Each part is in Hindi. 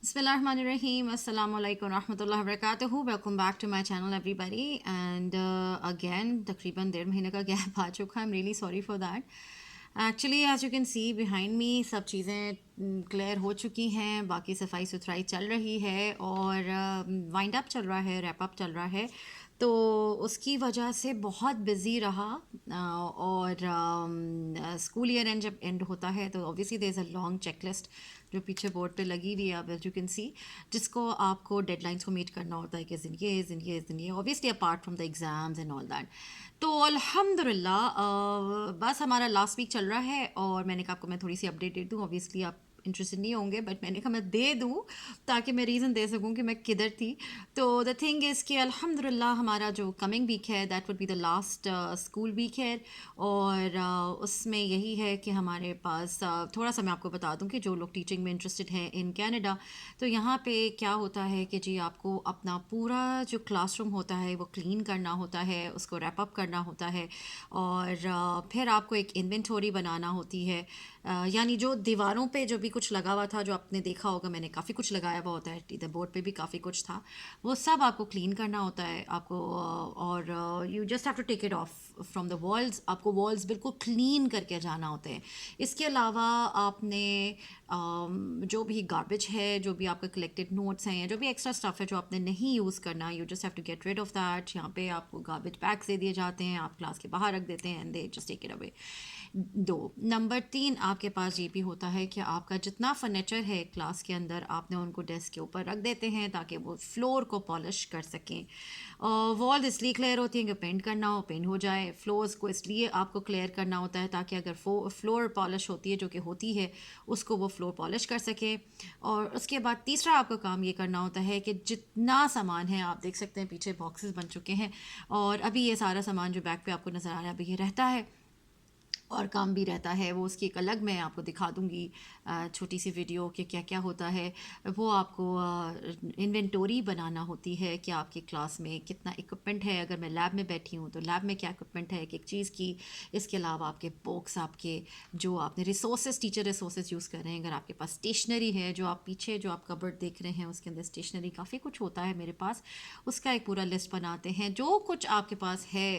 Bismillahirrahmanirrahim. Assalamu alaikum warahmatullahi wabarakatuh. Welcome back to my channel everybody. And again, तकरीबन 1.5 महीने का गैप आ चुका है. I'm really sorry for that. Actually, as you can see behind me, सब चीज़ें क्लियर हो चुकी हैं. बाकी सफाई सुथराई चल रही है और वाइंड अप चल रहा है, रैप अप चल रहा है. तो उसकी वजह से बहुत बिज़ी रहा. और स्कूल ईयर एंड जब एंड होता है तो obviously there is a long checklist जो पीछे बोर्ड पे लगी हुई है, अब एज यू कैन सी, जिसको आपको डेडलाइंस को मीट करना होता है कि इस दिन ये, इस दिन ये, इस दिन ये, obviously apart from the exams and all that. तो अल्हम्दुलिल्लाह बस हमारा लास्ट वीक चल रहा है और मैंने कहा आपको मैं थोड़ी सी अपडेट दे दूँ. ऑब्वियसली आप इंटरेस्टेड नहीं होंगे बट मैंने कहा मैं दे दूँ ताकि मैं रीज़न दे सकूँ कि मैं किधर थी. तो द थिंग इज़ कि अल्हम्दुलिल्लाह हमारा जो कमिंग वीक है that would be the last school week है. और उसमें यही है कि हमारे पास थोड़ा सा मैं आपको बता दूं कि जो लोग टीचिंग में इंटरेस्टेड हैं इन कनाडा, तो यहाँ पे क्या होता है कि जी आपको अपना पूरा जो क्लासरूम होता है वो क्लीन करना होता है, उसको रैप अप करना होता है. और फिर आपको एक इन्वेंटोरी बनाना होती है. यानी जो दीवारों पे जो भी कुछ लगा हुआ था, जो आपने देखा होगा मैंने काफ़ी कुछ लगाया हुआ होता है, इधर बोर्ड पे भी काफ़ी कुछ था, वो सब आपको क्लीन करना होता है आपको. और you just have to take it off from the walls. आपको वॉल्स बिल्कुल क्लीन करके जाना होते हैं. इसके अलावा आपने जो भी गार्बेज है, जो भी आपका कलेक्टेड नोट्स हैं या जो भी एक्स्ट्रा स्टफ़ है जो आपने नहीं यूज़ करना, you just have to get rid of that. यहाँ पे आपको गार्बेज बैग्स दे दिए जाते हैं, आप क्लास के बाहर रख देते हैं and they just take it away. 2 number 3 आपके पास ये भी होता है कि आपका जितना फर्नीचर है क्लास के अंदर आपने उनको डेस्क के ऊपर रख देते हैं ताकि वो फ्लोर को पॉलिश कर सकें. वॉल इसलिए क्लियर होती हैं कि पेंट करना हो पेंट हो जाए. फ्लोर्स को इसलिए आपको क्लियर करना होता है ताकि अगर फ्लोर पॉलिश होती है जो कि होती है उसको वो फ्लोर पॉलिश कर सके. और उसके बाद तीसरा आपका काम ये करना होता है कि जितना सामान है, आप देख सकते हैं पीछे बॉक्सेस बन चुके हैं और अभी ये सारा सामान जो बैग पे आपको नज़र आ रहा है अभी ये रहता है और काम भी रहता है. वो उसकी एक अलग मैं आपको दिखा दूँगी छोटी सी वीडियो कि क्या क्या होता है. वो आपको इन्वेंटोरी बनाना होती है कि आपकी क्लास में कितना इक्विपमेंट है. अगर मैं लैब में बैठी हूँ तो लैब में क्या इक्विपमेंट है एक एक चीज़ की. इसके अलावा आपके बुक्स, आपके जो आपने रिसोर्सेज, टीचर रिसोर्सेज यूज़ कर रहे हैं, अगर आपके पास स्टेशनरी है, जो आप पीछे जो आप कबर्ड देख रहे हैं उसके अंदर स्टेशनरी काफ़ी कुछ होता है मेरे पास, उसका एक पूरा लिस्ट बनाते हैं. जो कुछ आपके पास है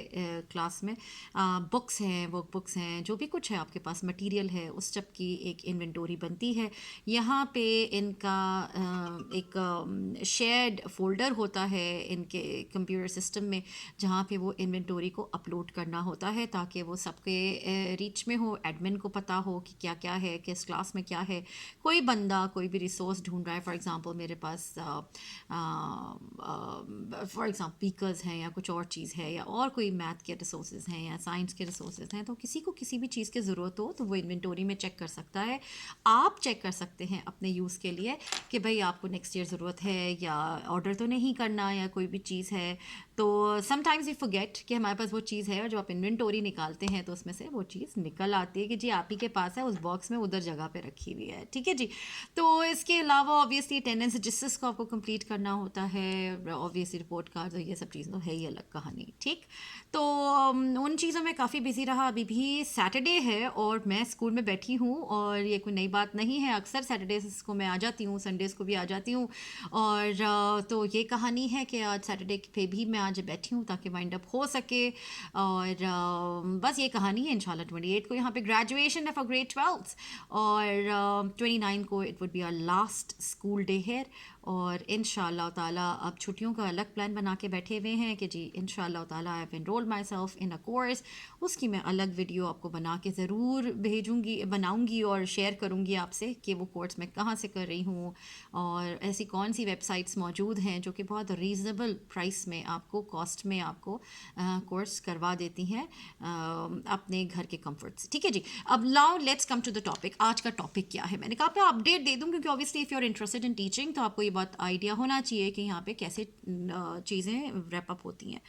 क्लास में, बुक्स हैं, वर्कबुक्स हैं, जो भी कुछ है आपके पास मटेरियल है, उस सब की एक इन्वेंटोरी बनती है. यहाँ पे इनका एक शेयर्ड फोल्डर होता है इनके कंप्यूटर सिस्टम में जहाँ पे वो इन्वेंटोरी को अपलोड करना होता है ताकि वो सबके रीच में हो, एडमिन को पता हो कि क्या क्या है, किस क्लास में क्या है. कोई बंदा कोई भी रिसोर्स ढूंढ रहा है, फॉर एग्ज़ाम्पल मेरे पास फॉर एग्ज़ाम्पल स्पीकर्स हैं या कुछ और चीज़ है या और कोई मैथ के रिसोर्सेज हैं या साइंस के रिसोर्सेज हैं, तो किसी को किसी भी चीज़ की ज़रूरत हो तो वो इन्वेंटोरी में चेक कर सकता है. आप चेक कर सकते हैं अपने यूज़ के लिए कि भाई आपको नेक्स्ट ईयर ज़रूरत है या ऑर्डर तो नहीं करना या कोई भी चीज़ है. तो समटाइम्स वी फॉरगेट कि हमारे पास वो चीज़ है और जो आप इन्वेंटोरी निकालते हैं तो उसमें से वो चीज़ निकल आती है कि जी आप ही के पास है, उस बॉक्स में उधर जगह पे रखी हुई है. ठीक है जी. तो इसके अलावा ऑब्वियसली अटेंडेंस रजिस्टर्स को आपको कंप्लीट करना होता है, ऑब्वियसली रिपोर्ट कार्ड, तो ये सब चीज़ तो है ही अलग कहानी. ठीक. तो उन चीज़ों में काफ़ी बिजी रहा. अभी भी सैटरडे है और मैं स्कूल में बैठी हूँ और ये कोई नई बात नहीं है. अक्सर सैटरडेज़ को मैं आ जाती हूँ, संडेज़ को भी आ जाती हूँ. और तो ये कहानी है कि आज सैटरडे पे भी मैं आज बैठी हूँ ताकि वाइंड अप हो सके. और बस ये कहानी है. इंशाल्लाह 28 को यहाँ पे ग्रेजुएशन है फॉर ग्रेड 12 और 29 को it would be our last school day here. और इंशाल्लाह ताला अब छुट्टियों का अलग प्लान बना के बैठे हुए हैं कि जी इंशाल्लाह ताला I have enrolled my self in a course. उसकी मैं अलग वीडियो आपको बना के ज़रूर भेजूँगी, बनाऊँगी और शेयर करूँगी आपसे कि वो कोर्स मैं कहाँ से कर रही हूँ और ऐसी कौन सी वेबसाइट्स मौजूद हैं जो कि बहुत रीज़नेबल प्राइस में आपको, कॉस्ट में आपको कोर्स करवा देती हैं अपने घर के कंफर्ट से. ठीक है जी. अब now let's come to the topic. आज का टॉपिक क्या है, मैंने कहा आपको अपडेट दे दूँ क्योंकि obviously if you are interested in teaching तो आपको ये बात आइडिया होना चाहिए कि यहाँ पे कैसे चीज़ें रैप अप होती हैं.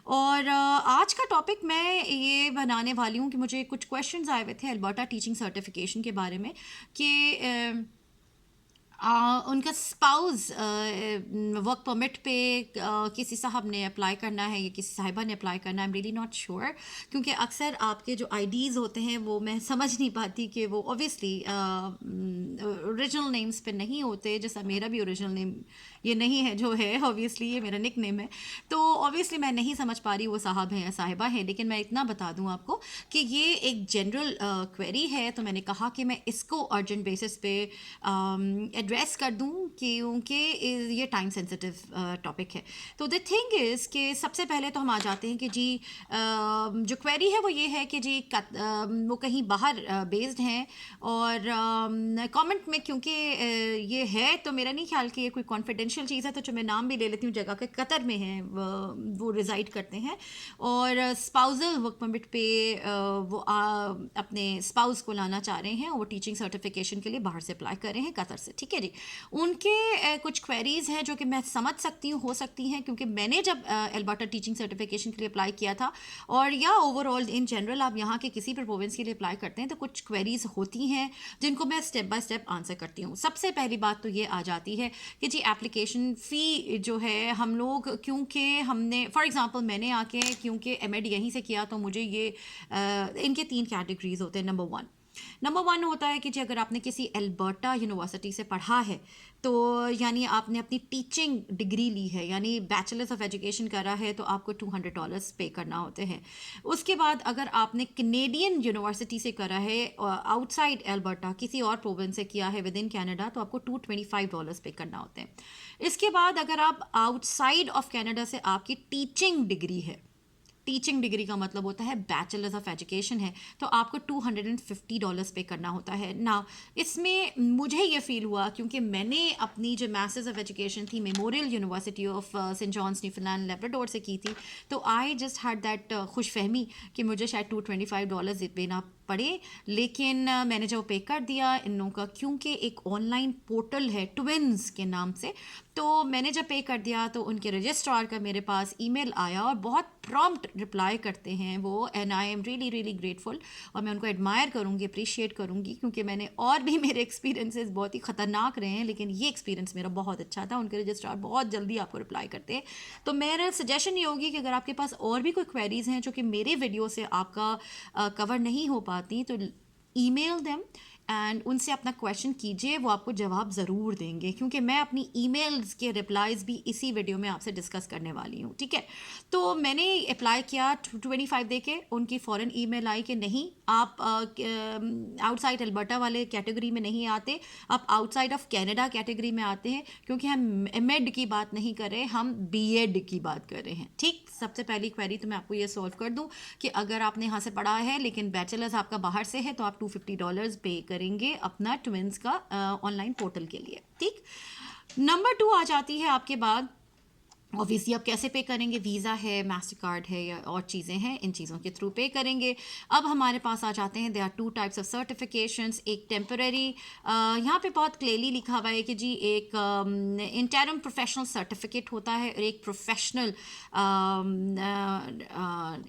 और आज का टॉपिक मैं ये बनाने वाली हूँ कि मुझे कुछ क्वेश्चंस आए हुए थे अल्बर्टा टीचिंग सर्टिफिकेशन के बारे में कि उनका स्पाउस वर्क परमिट पे किसी साहब ने अप्लाई करना है या किसी साहिबा ने अप्लाई करना है, आई एम रियली नॉट श्योर, क्योंकि अक्सर आपके जो आईडीज़ होते हैं वो मैं समझ नहीं पाती कि वो ऑब्वियसली ओरिजिनल नेम्स पे नहीं होते, जैसा मेरा भी ओरिजिनल नेम ये नहीं है जो है, ऑब्वियसली ये मेरा निक नेम है, तो ऑब्वियसली मैं नहीं समझ पा रही वो साहब हैं या साहिबा हैं, लेकिन मैं इतना बता दूं आपको कि ये एक जनरल क्वेरी है, तो मैंने कहा कि मैं इसको अर्जेंट बेसिस पे एड्रेस कर दूं क्योंकि ये टाइम सेंसिटिव टॉपिक है। तो द थिंग इज़ कि सबसे पहले तो हम आ जाते हैं कि जी जो क्वेरी है वो ये है कि जी वो कहीं बाहर बेस्ड हैं, और कमेंट में क्योंकि ये है तो मेरा नहीं ख्याल कि ये कोई कॉन्फिडेंशियल चीज़ है, तो जो मैं नाम भी ले लेती हूँ जगह के, कतर में हैं वो रिज़ाइड करते हैं, और स्पाउसल वर्क परमिट पे वो अपने स्पाउस को लाना चाह रहे हैं, और वो टीचिंग सर्टिफिकेशन के लिए बाहर से अप्लाई कर रहे हैं, कतर से, ठीक है जी। उनके कुछ क्वेरीज़ हैं जो कि मैं समझ सकती हूँ, हो सकती हैं, क्योंकि मैंने जब एल्बर्टा टीचिंग सर्टिफिकेशन के लिए अप्लाई किया था, और या ओवरऑल इन जनरल आप यहाँ के किसी भी प्रोविंस के लिए अप्लाई करते हैं तो कुछ क्वेरीज होती हैं जिनको मैं स्टेप बाय स्टेप आंसर करती हूँ। सबसे पहली बात तो ये आ जाती है कि जी एप्लीकेशन फ़ी जो है, हम लोग क्योंकि हमने फॉर एग्जांपल मैंने आके क्योंकि एमएड यहीं से किया, तो मुझे ये इनके 3 कैटेगरीज होते हैं। नंबर वन होता है कि जी अगर आपने किसी एल्बर्टा यूनिवर्सिटी से पढ़ा है, तो यानी आपने अपनी टीचिंग डिग्री ली है, यानी बैचलर्स ऑफ एजुकेशन करा है, तो आपको $200 पे करना होते हैं। उसके बाद अगर आपने कनेडियन यूनिवर्सिटी से करा है, आउटसाइड एल्बर्टा किसी और प्रोविंस से किया है विद इन कैनेडा, तो आपको $225 पे करना होते हैं। इसके बाद अगर आप आउटसाइड ऑफ कैनेडा से आपकी टीचिंग डिग्री है, टीचिंग डिग्री का मतलब होता है बैचलर्स ऑफ एजुकेशन है, तो आपको $250 पे करना होता है ना। इसमें मुझे ये फील हुआ क्योंकि मैंने अपनी जो मास्टर्स ऑफ एजुकेशन थी Memorial University of Saint John's Newfoundland Labrador से की थी, तो आई जस्ट हैड दैट खुश फहमी कि मुझे शायद $225 देना पड़े, लेकिन मैंने जब पे कर दिया इन लोगों का, क्योंकि एक ऑनलाइन पोर्टल है ट्विन्स के नाम से, तो मैंने जब पे कर दिया तो उनके रजिस्ट्रार का मेरे पास ईमेल आया और बहुत प्रॉम्प्ट रिप्लाई करते हैं वो, and I am really really grateful, और मैं उनको एडमायर करूँगी, अप्रिशिएट करूँगी, क्योंकि मैंने और भी मेरे एक्सपीरियंसेस बहुत ही ख़तरनाक रहे हैं, लेकिन ये एक्सपीरियंस मेरा बहुत अच्छा था। उनके रजिस्ट्रार बहुत जल्दी आपको रिप्लाई करते हैं। तो मेरा सजेशन ये होगी कि अगर आपके पास और भी कोई क्वेरीज़ हैं जो कि मेरे वीडियो से आपका कवर नहीं हो पाती, तो ईमेल देम एंड उनसे अपना क्वेश्चन कीजिए, वो आपको जवाब ज़रूर देंगे, क्योंकि मैं अपनी ईमेल्स के रिप्लाईज़ भी इसी वीडियो में आपसे डिस्कस करने वाली हूँ, ठीक है। तो मैंने अप्लाई किया 25 दे के, उनकी फ़ौरन ईमेल आई कि नहीं, आप आउटसाइड एल्बर्टा वाले कैटेगरी में नहीं आते, आप आउटसाइड ऑफ कैनेडा कैटेगरी में आते हैं, क्योंकि हम एमएड की बात नहीं कर रहे, हम बीएड की बात कर रहे हैं, ठीक। सबसे पहली क्वेरी तो मैं आपको ये सॉल्व कर दूँ कि अगर आपने यहाँ से पढ़ा है लेकिन बैचलर्स आपका बाहर से है, तो आप $250 पे करेंगे अपना ट्विन्स का ऑनलाइन पोर्टल के लिए, ठीक। नंबर 2 आ जाती है आपके बाद, ऑब्वियसली आप कैसे पे करेंगे, वीज़ा है, मास्टर कार्ड है या और चीज़ें हैं, इन चीज़ों के थ्रू पे करेंगे। अब हमारे पास आ जाते हैं, there are 2 types of certifications, एक टेम्पररी, यहाँ पे बहुत क्लियरली लिखा हुआ है कि जी एक इंटरम प्रोफेशनल सर्टिफिकेट होता है, और एक प्रोफेशनल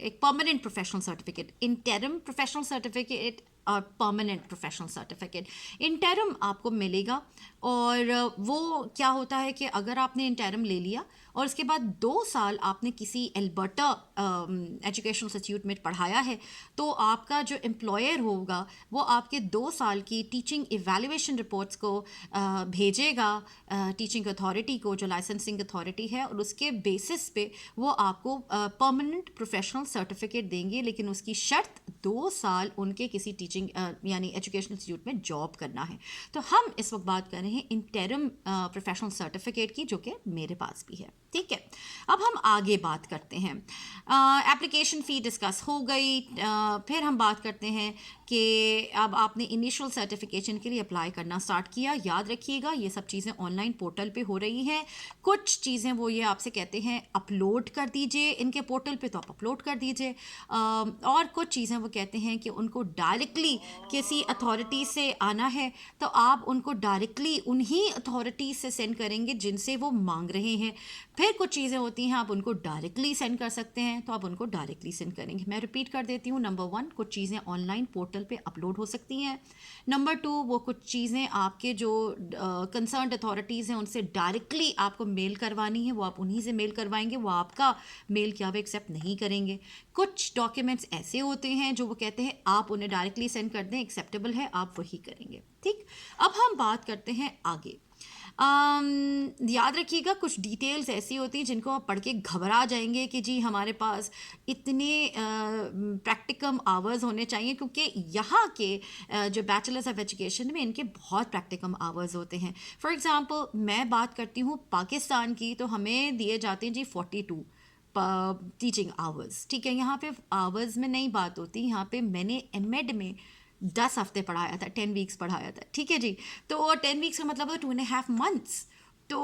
एक permanent professional certificate. Interim professional certificate और परमानेंट प्रोफेशनल सर्टिफिकेट, इंटरम आपको मिलेगा, और वो क्या होता है कि अगर आपने इंटरम ले लिया और उसके बाद 2 साल आपने किसी एल्बर्टा एजुकेशनल इंस्टीट्यूट में पढ़ाया है, तो आपका जो एम्प्लॉयर होगा वो आपके 2 साल की टीचिंग इवैल्यूएशन रिपोर्ट्स को भेजेगा टीचिंग अथॉरिटी को, जो लाइसेंसिंग अथॉरिटी है, और उसके बेसिस पे वो आपको परमानेंट प्रोफेशनल सर्टिफिकेट देंगे, लेकिन उसकी शर्त 2 साल उनके किसी टीचिंग यानी एजुकेशनल इंस्टीट्यूट में जॉब करना है। तो हम इस वक्त बात कर रहे हैं इंटरम प्रोफेशनल सर्टिफिकेट की, जो कि मेरे पास भी है, ठीक है। अब हम आगे बात करते हैं, एप्लीकेशन फ़ी डिस्कस हो गई, फिर हम बात करते हैं कि अब आपने इनिशियल सर्टिफिकेशन के लिए अप्लाई करना स्टार्ट किया। याद रखिएगा ये सब चीज़ें ऑनलाइन पोर्टल पे हो रही हैं। कुछ चीज़ें वो ये आपसे कहते हैं अपलोड कर दीजिए इनके पोर्टल पे, तो आप अपलोड कर दीजिए, और कुछ चीज़ें वो कहते हैं कि उनको डायरेक्टली किसी अथॉरिटी से आना है, तो आप उनको डायरेक्टली उन्हीं अथॉरिटी से सेंड करेंगे जिनसे वो मांग रहे हैं। फिर कुछ चीज़ें होती हैं आप उनको डायरेक्टली सेंड कर सकते हैं, तो आप उनको डायरेक्टली सेंड करेंगे। मैं रिपीट कर देती हूँ, नंबर 1, कुछ चीज़ें ऑनलाइन पोर्टल पोर्टल पे अपलोड हो सकती हैं। नंबर 2, वो कुछ चीज़ें आपके जो कंसर्न्ड अथॉरिटीज़ हैं उनसे डायरेक्टली आपको मेल करवानी है, वो आप उन्हीं से मेल करवाएंगे, वो आपका मेल क्या वो एक्सेप्ट नहीं करेंगे। कुछ डॉक्यूमेंट्स ऐसे होते हैं जो वो कहते हैं आप उन्हें डायरेक्टली सेंड कर दें, एक्सेप्टेबल है, आप वही करेंगे। ठीक, अब हम बात करते हैं आगे। याद रखिएगा कुछ डिटेल्स ऐसी होती हैं जिनको आप पढ़ के घबरा जाएंगे कि जी हमारे पास इतने प्रैक्टिकम आवर्स होने चाहिए, क्योंकि यहाँ के जो बैचलर्स ऑफ एजुकेशन में इनके बहुत प्रैक्टिकम आवर्स होते हैं। फॉर एग्ज़ाम्पल मैं बात करती हूँ पाकिस्तान की, तो हमें दिए जाते हैं जी 42 टीचिंग आवर्स। ठीक है, यहाँ पे आवर्स में नहीं बात होती, यहाँ पे मैंने एमएड में 10 हफ्ते पढ़ाया था, 10 वीक्स पढ़ाया था। ठीक है जी, तो 10 वीक्स का मतलब है 2.5 मंथ्स। तो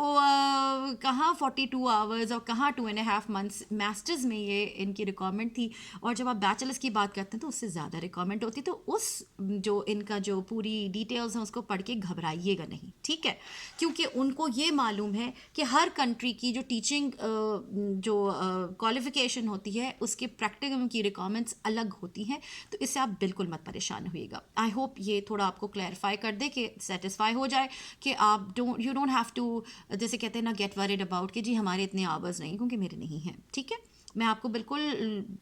कहाँ 42 आवर्स और कहाँ 2.5 मंथ्स। मास्टर्स में ये इनकी रिक्वायरमेंट थी, और जब आप बैचलर्स की बात करते हैं तो उससे ज़्यादा रिक्वायरमेंट होती है। तो उस जो इनका जो पूरी डिटेल्स हैं उसको पढ़ के घबराइएगा नहीं, ठीक है, क्योंकि उनको ये मालूम है कि हर कंट्री की जो टीचिंग जो क्वालिफिकेशन होती है उसके प्रैक्टिकम की रिक्वायरमेंट्स अलग होती हैं। तो इससे आप बिल्कुल मत परेशान होइएगा। आई होप ये थोड़ा आपको क्लैरिफाई कर दे, कि सेटिस्फाई हो जाए कि आप यू डोंट हैव टू, जैसे कहते हैं ना, गेट वरीड अबाउट कि जी हमारे इतने आवर्स नहीं, क्योंकि मेरे नहीं हैं। ठीक है, मैं आपको बिल्कुल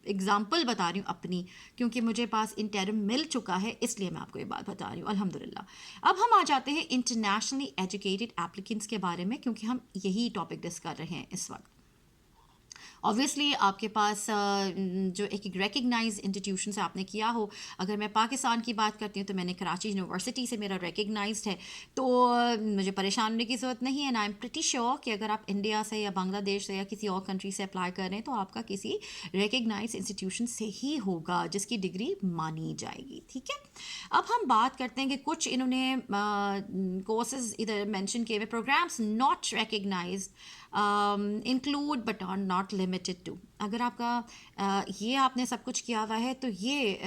एग्जाम्पल बता रही हूँ अपनी, क्योंकि मुझे पास इंटरम मिल चुका है, इसलिए मैं आपको ये बात बता रही हूँ अल्हम्दुलिल्लाह। अब हम आ जाते हैं इंटरनेशनली एजुकेटेड एप्लीकेंट्स के बारे में, क्योंकि हम यही टॉपिक डिस्कस कर रहे हैं इस वक्त। ऑब्वियसली आपके पास जो एक रिकग्नाइज इंस्टीट्यूशन से आपने किया हो, अगर मैं पाकिस्तान की बात करती हूँ तो मैंने कराची यूनिवर्सिटी से, मेरा रिकग्नाइज्ड है, तो मुझे परेशान होने की ज़रूरत नहीं है। And I am pretty sure कि अगर आप इंडिया से या बांग्लादेश से या किसी और कंट्री से अप्लाई कर रहे हैं तो आपका किसी रिकग्नाइज इंस्टीट्यूशन से ही होगा जिसकी डिग्री मानी जाएगी। ठीक है, अब हम बात करते हैं कि कुछ इन्होंने कोर्सेज इधर मेंशन किए हुए, programmes not recognised include but are not limited to. अगर आपका ये आपने सब कुछ किया हुआ है तो ये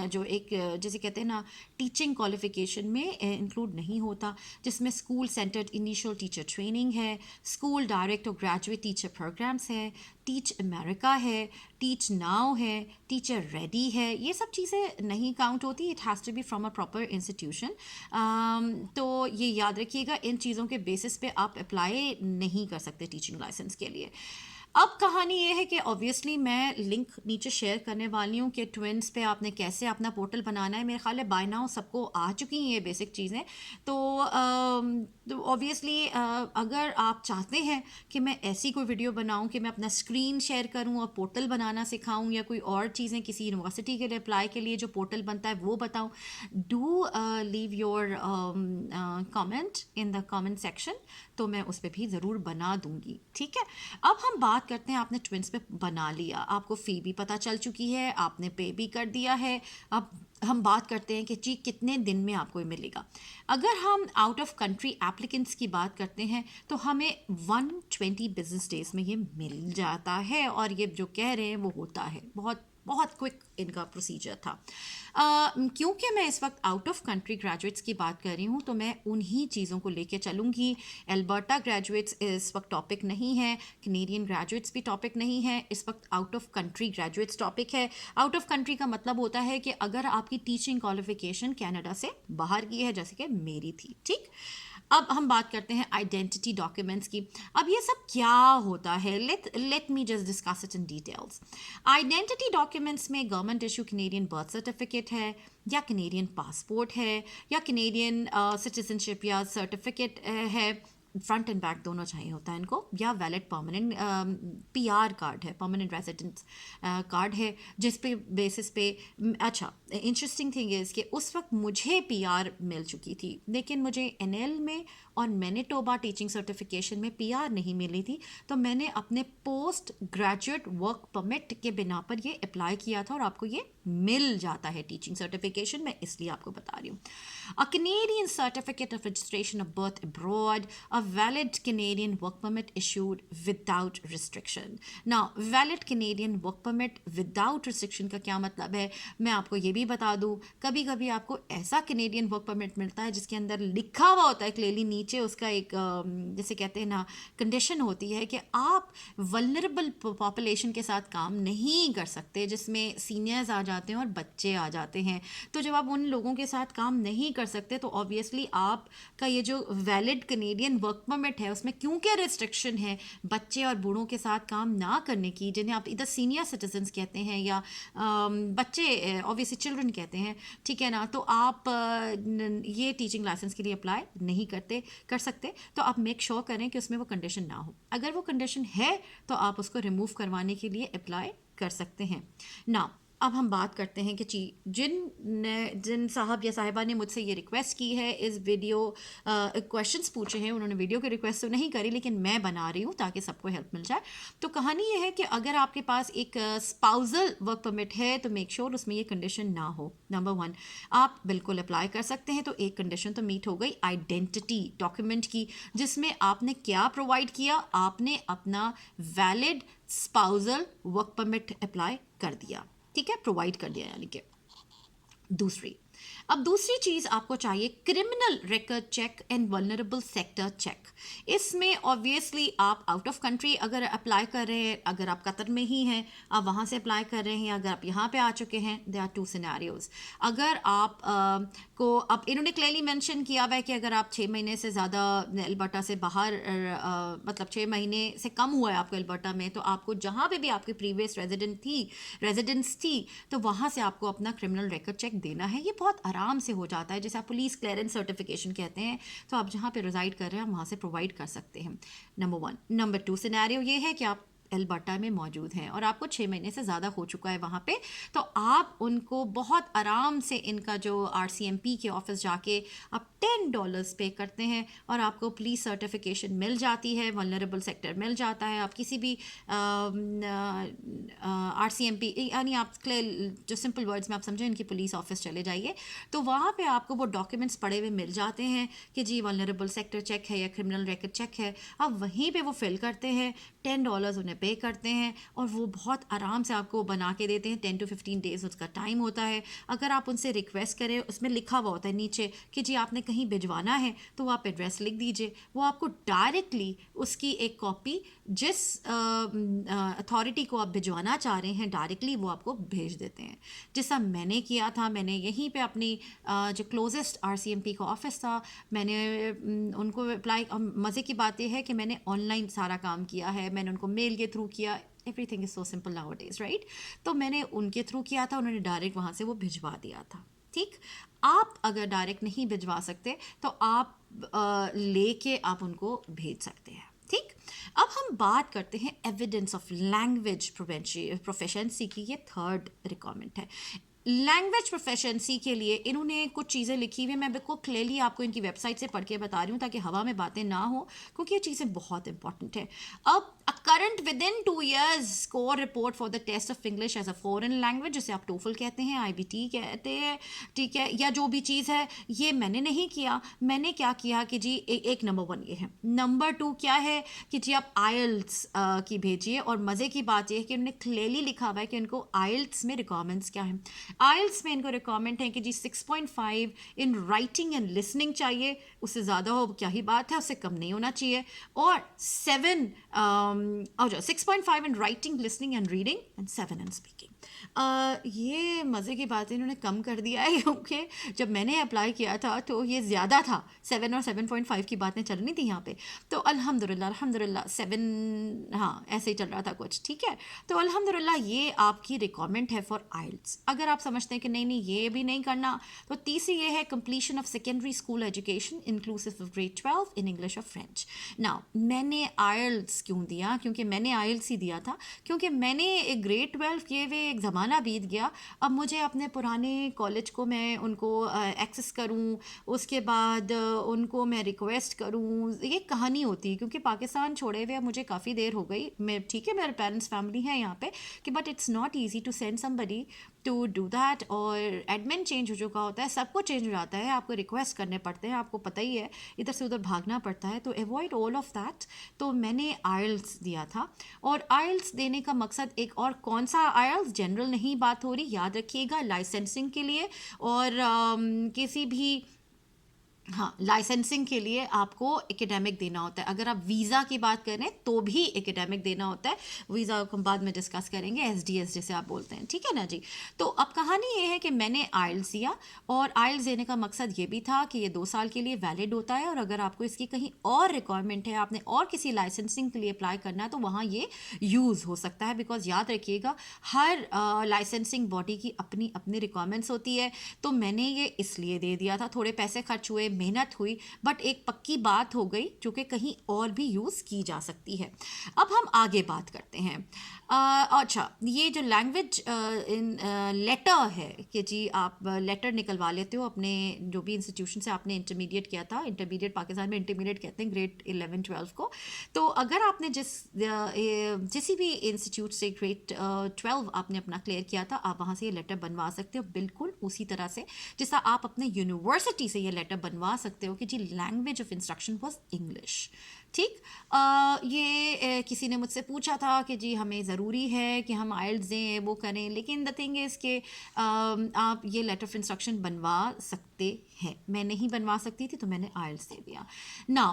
जो एक जैसे कहते हैं ना टीचिंग क्वालिफिकेशन में इंक्लूड नहीं होता, जिसमें school centred initial teacher training है, स्कूल डायरेक्ट और ग्रेजुएट टीचर प्रोग्राम्स है, टीच अमेरिका है, टीच नाउ है, टीचर रेडी है, ये सब चीज़ें नहीं काउंट होती। It has to be from a proper institution. तो ये याद रखिएगा, इन चीज़ों के बेसिस पे आप अप्लाई नहीं कर सकते टीचिंग लाइसेंस के लिए। अब कहानी ये है कि ऑब्वियसली मैं लिंक नीचे शेयर करने वाली हूँ कि ट्विन्स पे आपने कैसे अपना पोर्टल बनाना है। मेरे ख्याल है बाय नाउ सबको आ चुकी हैं ये बेसिक चीज़ें। तो ऑब्वियसली अगर आप चाहते हैं कि मैं ऐसी कोई वीडियो बनाऊं कि मैं अपना स्क्रीन शेयर करूं और पोर्टल बनाना सिखाऊं, या कोई और चीज़ें किसी यूनिवर्सिटी के लिए अप्लाई के लिए जो पोर्टल बनता है वो बताऊं, do leave your comment in the comment section, तो मैं उस पर भी ज़रूर बना दूंगी। ठीक है, अब हम बात करते हैं, आपने ट्विन्स पे बना लिया, आपको फ़ी भी पता चल चुकी है, आपने पे भी कर दिया है। अब हम बात करते हैं कि जी कितने दिन में आपको ये मिलेगा। अगर हम आउट ऑफ कंट्री एप्लीकेंट्स की बात करते हैं तो हमें 120 बिजनेस डेज में ये मिल जाता है, और ये जो कह रहे हैं वो होता है। बहुत बहुत क्विक इनका प्रोसीजर था। क्योंकि मैं इस वक्त आउट ऑफ कंट्री ग्रेजुएट्स की बात कर रही हूँ तो मैं उन्हीं चीज़ों को लेके चलूँगी। एल्बर्टा ग्रेजुएट्स इस वक्त टॉपिक नहीं है, कैनेडियन ग्रेजुएट्स भी टॉपिक नहीं है, इस वक्त out of country graduates topic है। आउट ऑफ कंट्री का मतलब होता है कि अगर आपकी टीचिंग क्वालिफिकेशन कनाडा से बाहर की है, जैसे कि मेरी थी। ठीक, अब हम बात करते हैं आइडेंटिटी डॉक्यूमेंट्स की। अब ये सब क्या होता है, let me just discuss it in details. Identity documents में government issue Canadian birth certificate है, या कैनेडियन पासपोर्ट है, या कैनेडियन सिटीजनशिप या सर्टिफिकेट है, फ्रंट एंड बैक दोनों चाहिए होता है इनको, या वैलिड परमानेंट पीआर कार्ड है, परमानेंट रेजिडेंस कार्ड है, जिस पे बेसिस पे अच्छा इंटरेस्टिंग थिंग है कि उस वक्त मुझे पीआर मिल चुकी थी, लेकिन मुझे एनएल में और मैनिटोबा टीचिंग सर्टिफिकेशन में पीआर नहीं मिली थी। तो मैंने अपने पोस्ट ग्रेजुएट वर्क परमिट के बिना पर ये अप्लाई किया था, और आपको ये मिल जाता है टीचिंग सर्टिफिकेशन, मैं इसलिए आपको बता रही हूँ। A Canadian certificate of registration of birth abroad, a valid Canadian work permit issued without restriction. Now valid Canadian work permit without restriction का क्या मतलब है, मैं आपको ये भी बता दूँ। कभी कभी आपको ऐसा कैनेडियन वर्क परमिट मिलता है जिसके अंदर लिखा हुआ होता है क्लियरली नीट नीचे उसका एक जैसे कहते हैं ना कंडीशन होती है कि आप वल्नरेबल पॉपुलेशन के साथ काम नहीं कर सकते, जिसमें सीनियर्स आ जाते हैं और बच्चे आ जाते हैं। तो जब आप उन लोगों के साथ काम नहीं कर सकते तो ऑब्वियसली आपका ये जो वैलिड कनेडियन वर्क परमिट है उसमें क्योंकि रिस्ट्रिक्शन है बच्चे और बूढ़ों के साथ काम ना करने की, जिन्हें आप इधर सीनियर सिटीजन्स कहते हैं या बच्चे ऑब्वियसली चिल्ड्रन कहते हैं, ठीक है ना, तो आप ये टीचिंग लाइसेंस के लिए अप्लाई नहीं कर सकते। तो आप मेक श्योर करें कि उसमें वो कंडीशन ना हो। अगर वो कंडीशन है तो आप उसको रिमूव करवाने के लिए अप्लाई कर सकते हैं ना। अब हम बात करते हैं कि जिन साहब या साहिबा ने मुझसे ये रिक्वेस्ट की है, इस वीडियो क्वेश्चंस पूछे हैं, उन्होंने वीडियो की रिक्वेस्ट तो नहीं करी लेकिन मैं बना रही हूँ ताकि सबको हेल्प मिल जाए। तो कहानी ये है कि अगर आपके पास एक स्पाउजल वर्क परमिट है तो मेक श्योर उसमें ये कंडीशन ना हो। नंबर 1, आप बिल्कुल अप्लाई कर सकते हैं। तो एक कंडीशन तो मीट हो गई आइडेंटिटी डॉक्यूमेंट की, जिसमें आपने क्या प्रोवाइड किया, आपने अपना valid spousal work permit apply कर दिया, ठीक है, प्रोवाइड कर दिया यानी कि। अब दूसरी चीज़ आपको चाहिए criminal record check and vulnerable sector check. इसमें ऑब्वियसली आप आउट ऑफ कंट्री अगर अप्लाई कर रहे हैं, अगर आप कतर में ही हैं, आप वहाँ से अप्लाई कर रहे हैं, अगर आप यहाँ पे आ चुके हैं, देयर आर 2 सिनेरियोज। अगर आप को अब इन्होंने क्लियरली मेंशन किया हुआ है कि अगर आप 6 महीने से ज़्यादा अल्बर्टा से बाहर मतलब 6 महीने से कम हुआ है आपको अल्बर्टा में, तो आपको जहाँ पे भी आपकी प्रीवियस रेजिडेंस थी तो वहाँ से आपको अपना क्रिमिनल रिकॉर्ड चेक देना है। ये बहुत आराम से हो जाता है, जैसे आप पुलिस क्लियरेंस सर्टिफिकेशन कहते हैं, तो आप जहाँ पे रिजाइड कर रहे हैं वहाँ से प्रोवाइड कर सकते हैं। नंबर 1। नंबर 2 सिनेरियो ये है कि आप अल्बर्टा में मौजूद हैं और आपको 6 महीने से ज़्यादा हो चुका है वहाँ पे, तो आप उनको बहुत आराम से इनका जो RCMP के ऑफिस जाके आप $10 पे करते हैं और आपको पुलिस सर्टिफिकेशन मिल जाती है, वल्नरेबल सेक्टर मिल जाता है। आप किसी भी RCMP यानी आप जो सिंपल वर्ड्स में आप समझें, इनकी पुलिस ऑफिस चले जाइए, तो वहाँ पे आपको वो डॉक्यूमेंट्स पड़े हुए मिल जाते हैं कि जी वल्नरेबल सेक्टर चेक है या क्रिमिनल रिकॉर्ड चेक है। आप वहीं पे वो फिल करते हैं, $10 उन्हें पे करते हैं और वो बहुत आराम से आपको बना के देते हैं। 10 to 15 डेज़ उसका टाइम होता है। अगर आप उनसे रिक्वेस्ट करें, उसमें लिखा हुआ होता है नीचे कि जी आपने कहीं भिजवाना है, तो आप एड्रेस लिख दीजिए, वो आपको डायरेक्टली उसकी एक कॉपी जिस अथॉरिटी को आप भिजवाना चाह रहे हैं डायरेक्टली वो आपको भेज देते हैं। जैसा मैंने किया था, मैंने यहीं पे अपनी जो क्लोजेस्ट RCMP का ऑफिस था, मैंने उनको अप्लाई, मज़े की बात यह है कि मैंने ऑनलाइन सारा काम किया है, मैंने उनको मेल के थ्रू किया। Everything is so simple now days, right. तो मैंने उनके थ्रू किया था, उन्होंने डायरेक्ट वहाँ से वो भिजवा दिया था। ठीक, आप अगर डायरेक्ट नहीं भिजवा सकते तो आप लेके आप उनको भेज सकते हैं। ठीक, अब हम बात करते हैं एविडेंस ऑफ लैंग्वेज प्रोफिशिएंसी की। ये 3rd रिक्वायरमेंट है। लैंग्वेज प्रोफिशिएंसी के लिए इन्होंने कुछ चीज़ें लिखी हुई हैं, मैं बिल्कुल क्लियरली आपको इनकी वेबसाइट से पढ़ के बता रही हूँ ताकि हवा में बातें ना हो, क्योंकि ये चीज़ें बहुत इंपॉर्टेंट है। अब a current within 2 years score report for the test of English as a foreign language, जिसे आप टोफल कहते हैं, IBT कहते हैं, ठीक है, या जो भी चीज़ है, ये मैंने नहीं किया। मैंने क्या किया कि जी एक नंबर 1 ये है। नंबर 2 क्या है कि जी आप IELTS की भेजिए, और मज़े की बात यह है कि उन्होंने क्लियरली लिखा हुआ है कि उनको IELTS में रिक्वायरमेंट्स क्या हैं। IELTS में इनको रिक्वायरमेंट है कि जी 6.5 इन राइटिंग एंड लिसनिंग चाहिए, उससे ज़्यादा हो क्या ही बात है, उससे कम नहीं होना चाहिए। और 6.5 in writing, listening and reading and 7 in speaking. ये मज़े की बात है, इन्होंने कम कर दिया है, क्योंकि जब मैंने अप्लाई किया था तो ये ज़्यादा था, 7 और 7.5 की बातें चल रही थी यहाँ पे। तो अल्हम्दुलिल्लाह 7 हाँ ऐसे ही चल रहा था कुछ, ठीक है। तो अल्हम्दुलिल्लाह ये आपकी रिक्वायरमेंट है फॉर IELTS। अगर आप समझते हैं कि नहीं ये भी नहीं करना, तो तीसरी ये है completion of secondary school education inclusive of grade 12 in English और फ्रेंच। नाउ मैंने IELTS क्यों दिया, क्योंकि मैंने IELTS ही दिया था, क्योंकि मैंने एक ग्रेड 12 किए हुए एक ज़माना बीत गया। अब मुझे अपने पुराने कॉलेज को मैं उनको एक्सेस करूं, उसके बाद उनको मैं रिक्वेस्ट करूं, ये कहानी होती है, क्योंकि पाकिस्तान छोड़े हुए मुझे काफ़ी देर हो गई। मैं ठीक है, मेरे पेरेंट्स फैमिली है यहाँ पे, कि but it's not easy to send somebody to do that. और एडमिन चेंज हो चुका होता है, सब कुछ चेंज हो जाता है, आपको रिक्वेस्ट करने पड़ते हैं, आपको पता ही है, इधर से उधर भागना पड़ता है। तो अवॉइड ऑल ऑफ दैट, तो मैंने IELTS दिया था। और IELTS देने का मकसद एक और कौन सा, IELTS जनरल नहीं बात हो रही, याद रखिएगा, लाइसेंसिंग के लिए और किसी भी हाँ, लाइसेंसिंग के लिए आपको एकेडमिक देना होता है। अगर आप वीज़ा की बात करें तो भी एकेडमिक देना होता है। वीज़ा को हम बाद में डिस्कस करेंगे, एसडीएस जिसे आप बोलते हैं, ठीक है ना जी। तो अब कहानी ये है कि मैंने आइल्स दिया, और आइल्स देने का मकसद ये भी था कि ये 2 साल के लिए वैलिड होता है, और अगर आपको इसकी कहीं और रिक्वायरमेंट है, आपने और किसी लाइसेंसिंग के लिए अप्लाई करना है, तो वहाँ ये यूज़ हो सकता है। बिकॉज याद रखिएगा, हर लाइसेंसिंग बॉडी की अपनी अपनी रिक्वायरमेंट्स होती है। तो मैंने ये इसलिए दे दिया था, थोड़े पैसे खर्च हुए, मेहनत हुई, बट एक पक्की बात हो गई जो कि कहीं और भी यूज़ की जा सकती है। अब हम आगे बात करते हैं। अच्छा, ये जो लैंग्वेज इन लेटर है कि जी आप लेटर निकलवा लेते हो अपने जो भी इंस्टीट्यूशन से आपने इंटरमीडिएट किया था। इंटरमीडिएट पाकिस्तान में इंटरमीडिएट कहते हैं ग्रेड 11-12 को। तो अगर आपने जिस भी इंस्टीट्यूट से ग्रेड 12 आपने अपना क्लियर किया था, आप वहाँ से ये लेटर बनवा सकते हो, बिल्कुल उसी तरह से जैसा आप अपने यूनिवर्सिटी से ये लेटर बनवा सकते हो कि जी language of instruction was English. ठीक। ये किसी ने मुझसे पूछा था कि जी हमें ज़रूरी है कि हम आइल्स दें, वो करें, लेकिन द थिंग इज़ कि आप ये लेटर ऑफ इंस्ट्रक्शन बनवा सकते हैं। मैं नहीं बनवा सकती थी, तो मैंने आइल्स दे दिया ना।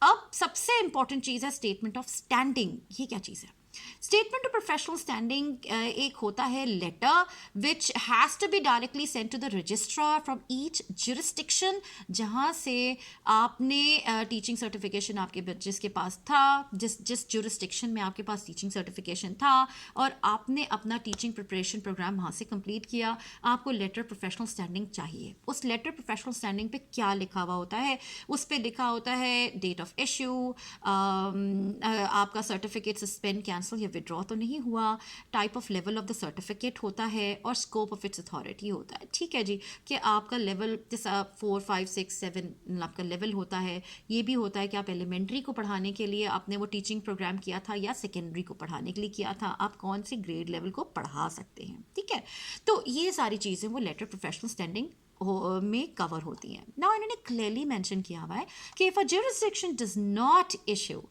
अब सबसे इंपॉर्टेंट चीज़ है स्टेटमेंट ऑफ स्टैंडिंग। ये क्या चीज़ है? स्टेटमेंट ऑफ प्रोफेशनल स्टैंडिंग एक होता है letter which has to be directly send to the registrar from each jurisdiction, जहाँ से आपने टीचिंग सर्टिफिकेशन आपके जिसके पास था, जिस जुरिस्डिक्शन में आपके पास टीचिंग सर्टिफिकेशन था, और आपने अपना टीचिंग प्रिपरेशन प्रोग्राम वहाँ से कंप्लीट किया, आपको लेटर प्रोफेशनल स्टैंडिंग चाहिए। उस लेटर प्रोफेशनल स्टैंडिंग पे क्या लिखा हुआ होता है? उस पर लिखा होता है डेट ऑफ इशू, आपका सर्टिफिकेट सस्पेंड, कैंसिल या विड्रॉ तो नहीं हुआ, type of level of the certificate होता है, और स्कोप ऑफ इट्स अथॉरिटी होता है। ठीक है जी, कि आपका लेवल जैसा 4, 5, 6, 7 आपका लेवल होता है। ये भी होता है कि आप एलिमेंट्री को पढ़ाने के लिए आपने वो टीचिंग प्रोग्राम किया था, या सेकेंडरी को पढ़ाने के लिए किया था, आप कौन से ग्रेड लेवल को पढ़ा सकते हैं। ठीक है, तो ये सारी चीज़ें वो लेटर प्रोफेशनल स्टैंडिंग में कवर होती हैं। नाउ इन्होंने क्लियरली मेंशन किया हुआ है कि if a jurisdiction does not issue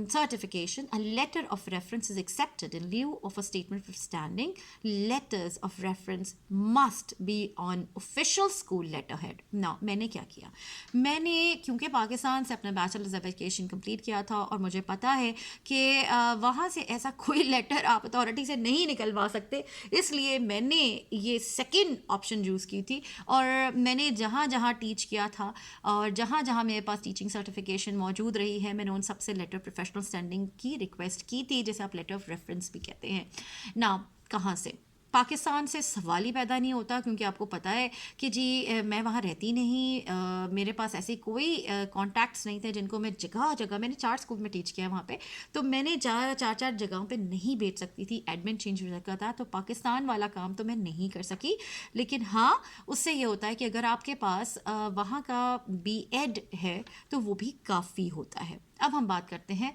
certification, a letter of reference is accepted in lieu of a statement of standing. Letters of reference must be on official school letterhead. Now मैंने क्या किया? मैंने क्योंकि पाकिस्तान से अपना बैचलर्स एजुकेशन कंप्लीट किया था, और मुझे पता है कि वहाँ से ऐसा कोई लेटर आप अथॉरिटी से नहीं निकलवा सकते, इसलिए मैंने ये सेकेंड ऑप्शन यूज़ की थी। और मैंने जहाँ जहाँ टीच किया था और जहाँ जहाँ मेरे पास टीचिंग सर्टिफिकेशन मौजूद रही है, मैंने उन सबसे लेटर प्रोफेशनल स्टैंडिंग की रिक्वेस्ट की थी, जैसे आप लेटर ऑफ रेफरेंस भी कहते हैं ना। कहाँ से? पाकिस्तान से सवाल ही पैदा नहीं होता, क्योंकि आपको पता है कि जी मैं वहाँ रहती नहीं, मेरे पास ऐसे कोई कॉन्टैक्ट्स नहीं थे जिनको मैं जगह जगह, मैंने 4 स्कूल में टीच किया वहाँ पे, तो मैंने 4 जगहों पे नहीं भेज सकती थी, एडमिन चेंज हो सकता था, तो पाकिस्तान वाला काम तो मैं नहीं कर सकी। लेकिन हाँ, उससे ये होता है कि अगर आपके पास वहाँ का बीएड है तो वो भी काफ़ी होता है। अब हम बात करते हैं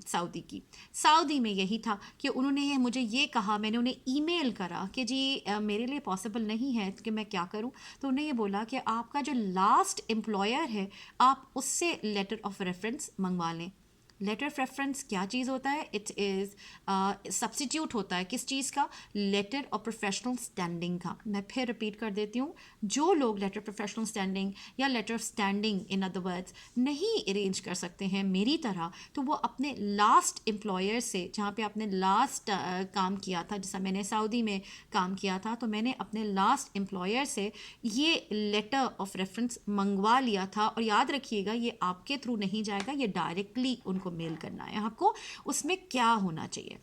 सऊदी की। सऊदी में यही था कि उन्होंने मुझे ये कहा, मैंने उन्हें ईमेल करा कि जी मेरे लिए पॉसिबल नहीं है कि मैं क्या करूं, तो उन्हें ये बोला कि आपका जो लास्ट एम्प्लॉयर है आप उससे लेटर ऑफ रेफरेंस मंगवा लें। लेटर ऑफ रेफरेंस क्या चीज़ होता है? इट इज़ सब्सिट्यूट होता है किस चीज़ का? लेटर ऑफ प्रोफेशनल स्टैंडिंग का। मैं फिर रिपीट कर देती हूँ, जो लोग लेटर प्रोफेशनल स्टैंडिंग या letter of standing in other words नहीं अरेंज कर सकते हैं मेरी तरह, तो वो अपने लास्ट एम्प्लॉयर से, जहाँ पे आपने लास्ट काम किया था, जैसा मैंने सऊदी में काम किया था, तो मैंने अपने लास्ट एम्प्लॉयर से ये लेटर ऑफ रेफरेंस मंगवा लिया था। और याद रखिएगा, ये आपके थ्रू नहीं जाएगा, ये डायरेक्टली उनको मेल करना है आपको। उसमें क्या होना चाहिए?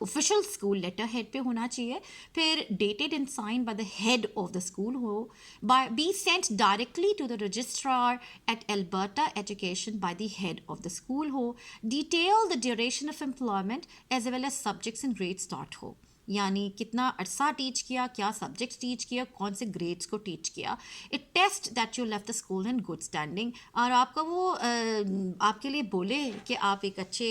ऑफिशियल स्कूल लेटर हेड पे होना चाहिए, फिर dated and sign by the head of the school हो, by be sent directly to the registrar at Alberta Education by the head of the school हो, detail the duration of employment as well as subjects and grade start हो, यानी कितना अरसा टीच किया, क्या सब्जेक्ट्स टीच किया, कौन से ग्रेड्स को टीच किया। It taste that you left the school in good standing, और आपका वो आपके लिए बोले कि आप एक अच्छे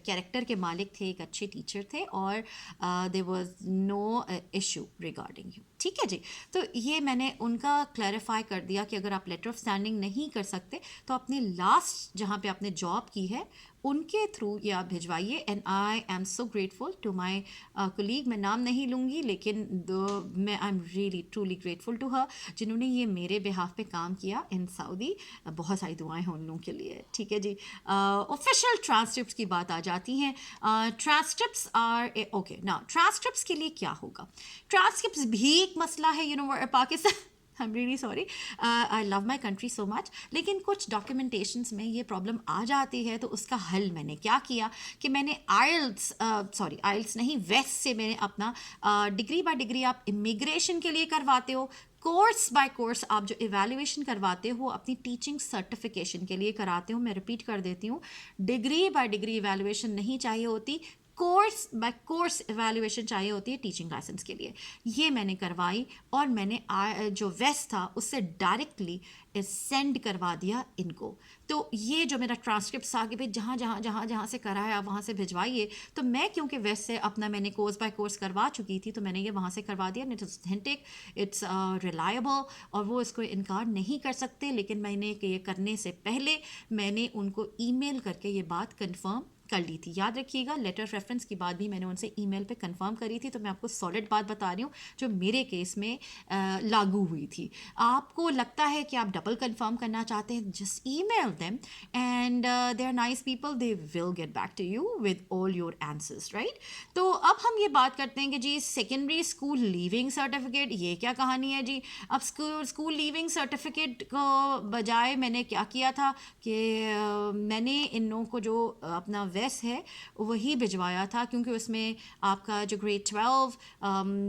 कैरेक्टर के मालिक थे, एक अच्छे टीचर थे, और there was no issue regarding you. ठीक है जी। तो ये मैंने उनका क्लैरिफाई कर दिया कि अगर आप लेटर ऑफ स्टैंडिंग नहीं कर सकते तो अपने लास्ट जहाँ पे आपने जॉब की है उनके थ्रू ये आप भिजवाइए। And I am so grateful to my colleague, मैं नाम नहीं लूँगी लेकिन मैं I am really truly grateful to her, जिन्होंने ये मेरे बिहाफ पे काम किया इन सऊदी। बहुत सारी दुआएं हों उन लोगों के लिए, ठीक है जी। ऑफिशियल ट्रांसक्रिप्ट की बात आ जाती हैं। ट्रांसक्रिप्ट्स आर ओके ना, ट्रांसक्रिप्ट्स के लिए क्या होगा? ट्रांसक्रिप्ट्स भी एक मसला है, पाकिस्तान आई am really sorry, I love my country so much, लेकिन कुछ डॉक्यूमेंटेशंस में ये प्रॉब्लम आ जाती है। तो उसका हल मैंने क्या किया कि मैंने आइल्स नहीं, वेस्ट से मैंने अपना डिग्री बाय डिग्री आप इमिग्रेशन के लिए करवाते हो, कोर्स बाय कोर्स आप जो इवैल्यूएशन करवाते हो अपनी टीचिंग सर्टिफिकेशन के लिए कराते हो। मैं रिपीट कर देती हूँ, डिग्री बाय डिग्री इवैल्यूएशन नहीं चाहिए होती, कोर्स बाय कोर्स इवैल्यूएशन चाहिए होती है टीचिंग लाइसेंस के लिए। ये मैंने करवाई और मैंने जो वेस्ट था उससे डायरेक्टली सेंड करवा दिया इनको। तो ये जो मेरा ट्रांसक्रिप्ट आगे पे जहाँ से करा है आप वहाँ से भिजवाइए। तो मैं क्योंकि वेस्ट से अपना मैंने कोर्स बाय कोर्स करवा चुकी थी तो मैंने ये वहाँ से करवा दिया। इट्स ऑथेंटिक, इट्स रिलायबल और वो इसको इनकार नहीं कर सकते। लेकिन मैंने ये करने से पहले मैंने उनको ईमेल करके ये बात कंफर्म कर ली थी। याद रखिएगा, लेटर ऑफ रेफरेंस की बात भी मैंने उनसे ईमेल पे कंफर्म करी थी। तो मैं आपको सॉलिड बात बता रही हूँ जो मेरे केस में लागू हुई थी। आपको लगता है कि आप डबल कंफर्म करना चाहते हैं, just email them and they are nice people, they will get back to you with all your answers, right. तो अब हम ये बात करते हैं कि जी सेकेंडरी स्कूल लीविंग सर्टिफिकेट, ये क्या कहानी है जी। अब स्कूल लीविंग सर्टिफिकेट को बजाय मैंने क्या किया था कि मैंने इन लोगों को जो अपना वेस्ट है वही भिजवाया था, क्योंकि उसमें आपका जो ग्रेड 12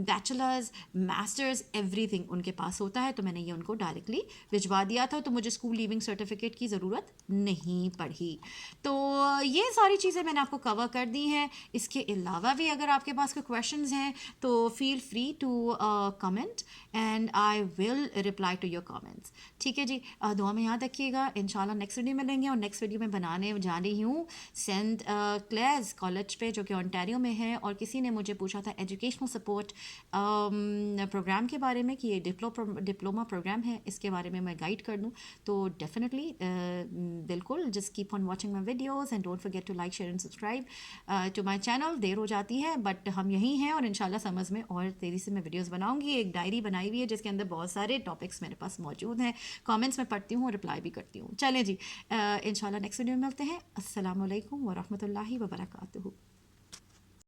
बैचलर्स मास्टर्स एवरीथिंग उनके पास होता है। तो मैंने ये उनको डायरेक्टली भिजवा दिया था, तो मुझे स्कूल लीविंग सर्टिफिकेट की ज़रूरत नहीं पड़ी। तो ये सारी चीज़ें मैंने आपको कवर कर दी हैं। इसके अलावा भी अगर आपके पास कोई क्वेश्चंस हैं तो feel free to comment and I will reply to your comments, ठीक है जी। दुआ में याद रखिएगा, इंशाल्लाह नेक्स्ट वीडियो में मिलेंगे। और नेक्स्ट वीडियो में बनाने जा रही हूँ सेंट क्लेयर्स कॉलेज पे जो कि ओंटारियो में है। और किसी ने मुझे पूछा था एजुकेशनल सपोर्ट प्रोग्राम के बारे में कि ये डिप्लोमा प्रोग्राम है, इसके बारे में मैं गाइड कर दूँ। तो डेफिनेटली बिल्कुल just keep on watching my videos and don't forget to like share and subscribe to my channel. देर हो जाती है बट हम यहीं हैं और इंशाल्लाह समझ में और तेज़ी से मैं वीडियोज़ बनाऊँगी। एक डायरी बनाई हुई है जिसके अंदर बहुत सारे टॉपिक्स मेरे पास मौजूद हैं, कमेंट्स में पढ़ती हूँ और रिप्लाई भी करती हूँ। चलें जी, इंशाल्लाह नेक्स्ट वीडियो में मिलते हैं। अस्सलाम वालेकुम व रहमतुल्लाहि व बरकातुहू।